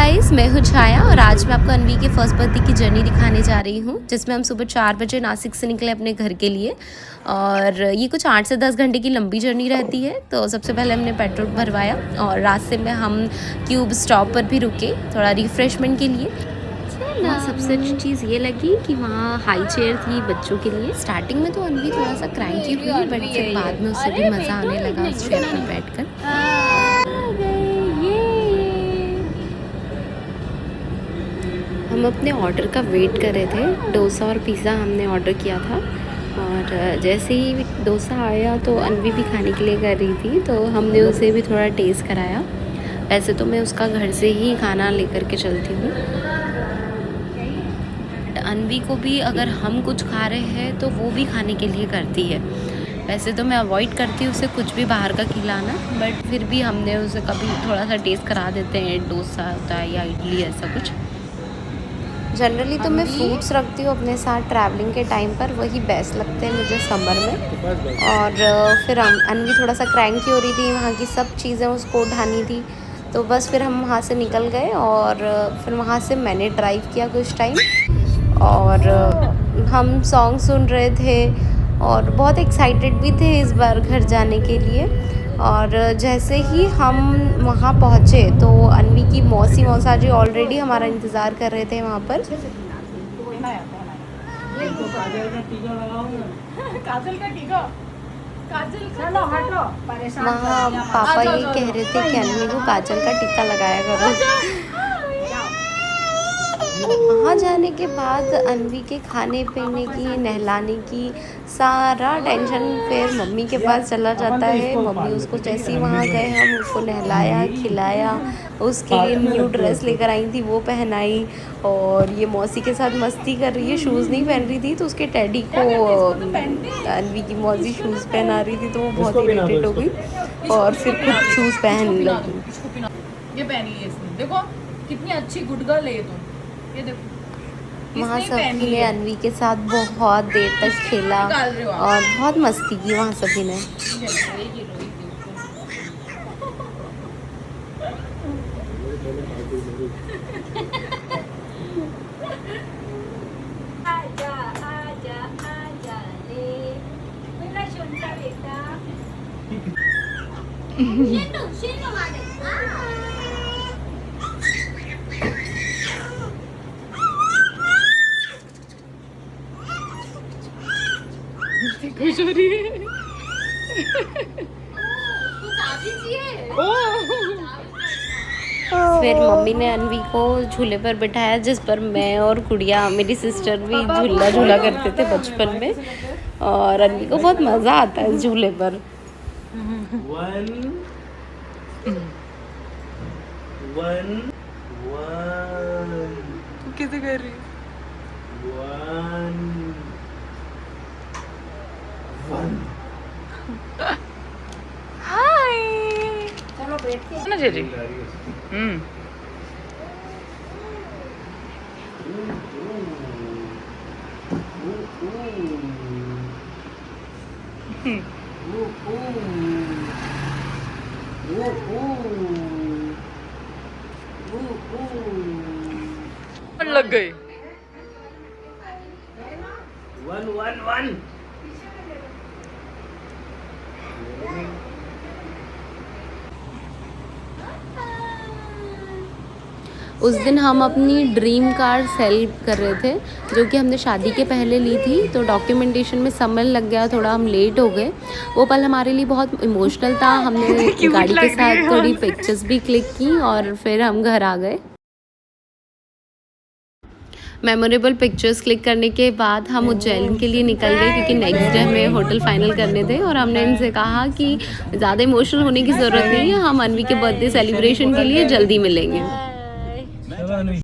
Guys, मैं हूँ छाया और आज मैं आपको अनवी के फर्स्ट बर्थडे की जर्नी दिखाने जा रही हूँ, जिसमें हम सुबह 4 बजे नासिक से निकले अपने घर के लिए। और ये कुछ 8 से 10 घंटे की लंबी जर्नी रहती है। तो सबसे पहले हमने पेट्रोल भरवाया और रास्ते में हम क्यूब स्टॉप पर भी रुके थोड़ा रिफ़्रेशमेंट के लिए। वहाँ सबसे अच्छी चीज़ ये लगी कि वहाँ हाई चेयर थी बच्चों के लिए। स्टार्टिंग में तो अनवी थोड़ा सा क्रैंकी हुई, बट फिर बाद में उससे भी मज़ा आने लगा उस चेयर पर बैठकर। हम अपने ऑर्डर का वेट कर रहे थे। डोसा और पिज़्ज़ा हमने ऑर्डर किया था और जैसे ही डोसा आया तो अनवी भी खाने के लिए कर रही थी, तो हमने उसे भी थोड़ा टेस्ट कराया। वैसे तो मैं उसका घर से ही खाना लेकर के चलती हूँ। अनवी को भी अगर हम कुछ खा रहे हैं तो वो भी खाने के लिए करती है। वैसे तो मैं अवॉइड करती हूँ उसे कुछ भी बाहर का खिलाना, बट फिर भी हमने उसे कभी थोड़ा सा टेस्ट करा देते हैं। डोसा होता है या इडली, ऐसा कुछ। जनरली तो मैं फ्रूट्स रखती हूँ अपने साथ ट्रैवलिंग के टाइम पर, वही बेस्ट लगते हैं मुझे समर में। और फिर अनवी थोड़ा सा क्रैंकी हो रही थी, वहाँ की सब चीज़ें उसको उठानी थी, तो बस फिर हम वहाँ से निकल गए। और फिर वहाँ से मैंने ड्राइव किया कुछ टाइम और हम सॉन्ग सुन रहे थे और बहुत एक्साइटेड भी थे इस बार घर जाने के लिए। और जैसे ही हम वहाँ पहुँचे तो अनवी की मौसी मौसा जी ऑलरेडी हमारा इंतज़ार कर रहे थे वहाँ पर। वहाँ पापा ये कह रहे थे कि अनवी को काजल का टीका लगाया करो। वहाँ जाने के बाद अनवी के खाने पीने की, नहलाने की सारा टेंशन फिर मम्मी के पास चला जाता है। मम्मी उसको जैसे ही वहाँ गए हम उसको नहलाया, खिलाया, उसके लिए न्यू ड्रेस लेकर आई थी वो पहनाई। और ये मौसी के साथ मस्ती कर रही है, शूज़ नहीं पहन रही थी तो उसके टेडी को अनवी की मौसी शूज़ पहना रही थी, तो वो बहुत इरिटेट हो गई और फिर खुद शूज़ पहनने लगी। ये पहनी है इसने, देखो कितनी अच्छी गुड गर्ल है ये तो। ये देखो वहाँ सभी ने अनवी के साथ बहुत देर तक खेला और बहुत मस्ती की वहाँ सभी ने। खुश हो रही है। फिर मम्मी ने अनवी को झूले पर बिठाया, जिस पर मैं और गुड़िया मेरी सिस्टर भी झूला करते थे बचपन में। और अनवी को बहुत मज़ा आता है इस झूले पर। कैसे कर रही हाय चलो बैठते हैं जी। लग गई। वन उस दिन हम अपनी ड्रीम कार सेल कर रहे थे, जो कि हमने शादी के पहले ली थी। तो डॉक्यूमेंटेशन में समय लग गया, थोड़ा हम लेट हो गए। वो पल हमारे लिए बहुत इमोशनल था। हमने गाड़ी के साथ थोड़ी पिक्चर्स भी क्लिक की और फिर हम घर आ गए। मेमोरेबल पिक्चर्स क्लिक करने के बाद हम उज्जैन के लिए निकल गए, क्योंकि नेक्स्ट डे हमें होटल फाइनल करने थे। और हमने इनसे कहा कि ज़्यादा इमोशनल होने की ज़रूरत नहीं है, हम अनवी के बर्थडे सेलिब्रेशन के लिए जल्दी मिलेंगे।